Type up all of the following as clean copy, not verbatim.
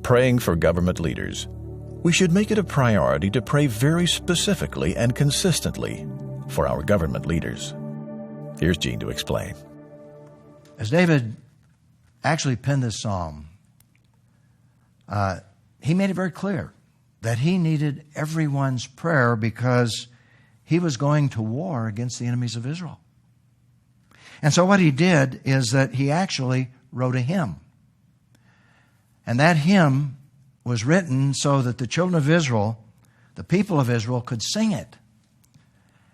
praying for government leaders, we should make it a priority to pray very specifically and consistently for our government leaders. Here's Gene to explain. As David actually penned this psalm, he made it very clear that he needed everyone's prayer because he was going to war against the enemies of Israel. And so what he did is that he actually wrote a hymn. And that hymn was written so that the children of Israel, the people of Israel, could sing it.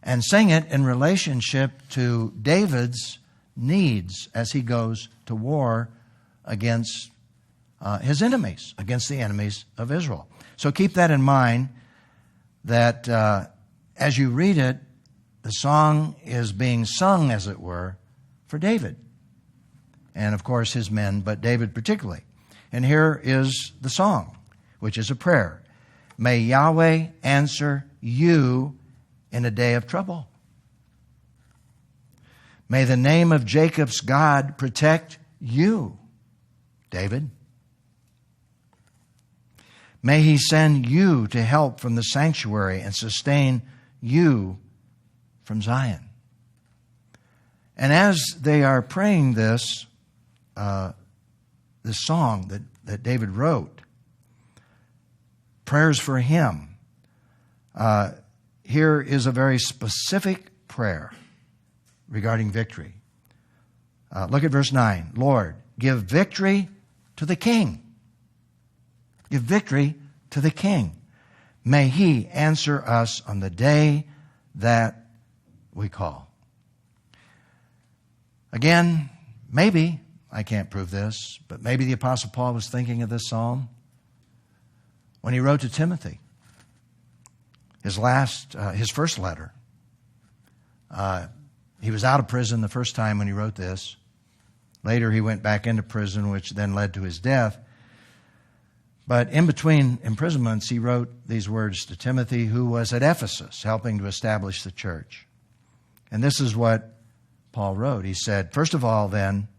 And sing it in relationship to David's needs as he goes to war against his enemies, against the enemies of Israel. So keep that in mind, that as you read it, the song is being sung, as it were, for David. And of course his men, but David particularly. And here is the song, which is a prayer. May Yahweh answer you in a day of trouble. May the name of Jacob's God protect you, David. May he send you to help from the sanctuary and sustain you from Zion. And as they are praying this song that David wrote, prayers for him, here is a very specific prayer regarding victory. Look at verse 9. Lord, give victory to the king. Give victory to the king. May he answer us on the day that we call. Again, maybe, I can't prove this, but maybe the Apostle Paul was thinking of this psalm when he wrote to Timothy, his first letter. He was out of prison the first time when he wrote this. Later he went back into prison, which then led to his death. But in between imprisonments, he wrote these words to Timothy, who was at Ephesus, helping to establish the church. And this is what Paul wrote. He said, first of all, then,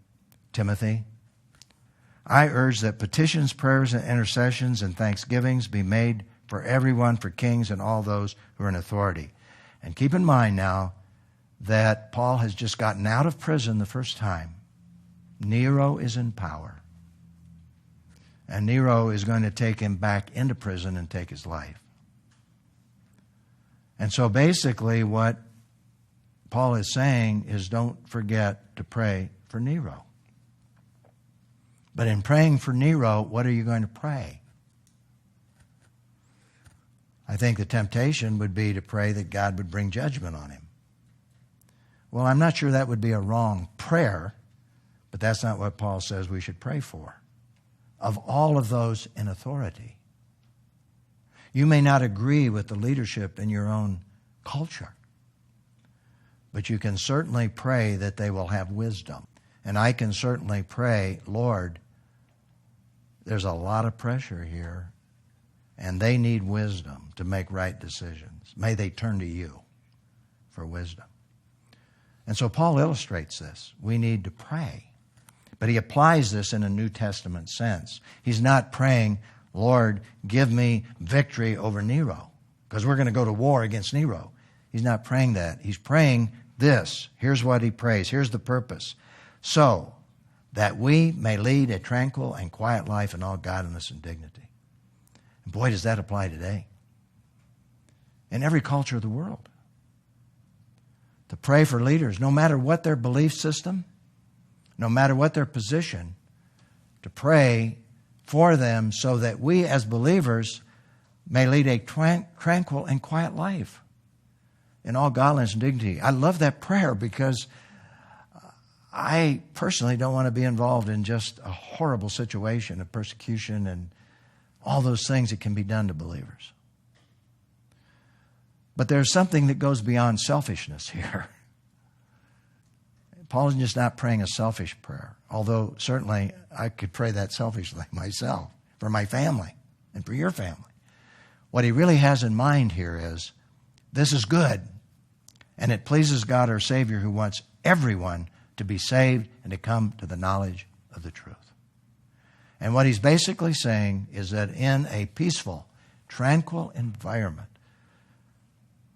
Timothy, I urge that petitions, prayers, and intercessions and thanksgivings be made for everyone, for kings and all those who are in authority. And keep in mind now that Paul has just gotten out of prison the first time. Nero is in power. And Nero is going to take him back into prison and take his life. And so basically what Paul is saying is don't forget to pray for Nero. But in praying for Nero, what are you going to pray? I think the temptation would be to pray that God would bring judgment on him. Well, I'm not sure that would be a wrong prayer, but that's not what Paul says we should pray for. Of all of those in authority. You may not agree with the leadership in your own culture, but you can certainly pray that they will have wisdom. And I can certainly pray, Lord, there's a lot of pressure here, and they need wisdom to make right decisions. May they turn to you for wisdom. And so Paul illustrates this. We need to pray. But he applies this in a New Testament sense. He's not praying, Lord, give me victory over Nero, because we're going to go to war against Nero. He's not praying that. He's praying this. Here's what he prays. Here's the purpose. So that we may lead a tranquil and quiet life in all godliness and dignity. And boy, does that apply today. In every culture of the world. To pray for leaders, no matter what their belief system, no matter what their position, to pray for them so that we as believers may lead a tranquil and quiet life in all godliness and dignity. I love that prayer because I personally don't want to be involved in just a horrible situation of persecution and all those things that can be done to believers. But there's something that goes beyond selfishness here. Paul is just not praying a selfish prayer, although certainly I could pray that selfishly myself, for my family and for your family. What he really has in mind here is, this is good, and it pleases God our Savior, who wants everyone to be saved and to come to the knowledge of the truth. And what he's basically saying is that in a peaceful, tranquil environment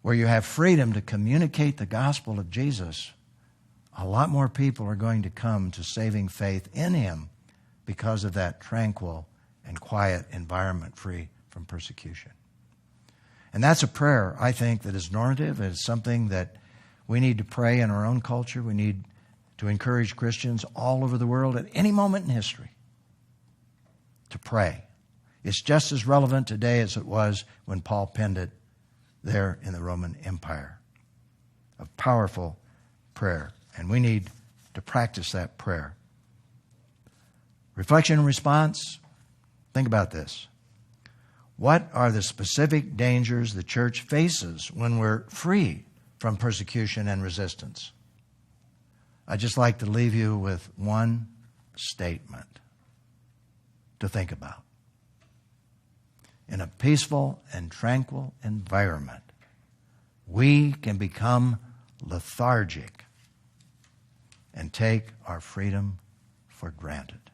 where you have freedom to communicate the gospel of Jesus, a lot more people are going to come to saving faith in him because of that tranquil and quiet environment free from persecution. And that's a prayer, I think, that is normative. It's something that we need to pray in our own culture. We need to encourage Christians all over the world at any moment in history to pray. It's just as relevant today as it was when Paul penned it there in the Roman Empire. A powerful prayer. And we need to practice that prayer. Reflection and response. Think about this. What are the specific dangers the church faces when we're free from persecution and resistance? I'd just like to leave you with one statement to think about. In a peaceful and tranquil environment, we can become lethargic and take our freedom for granted.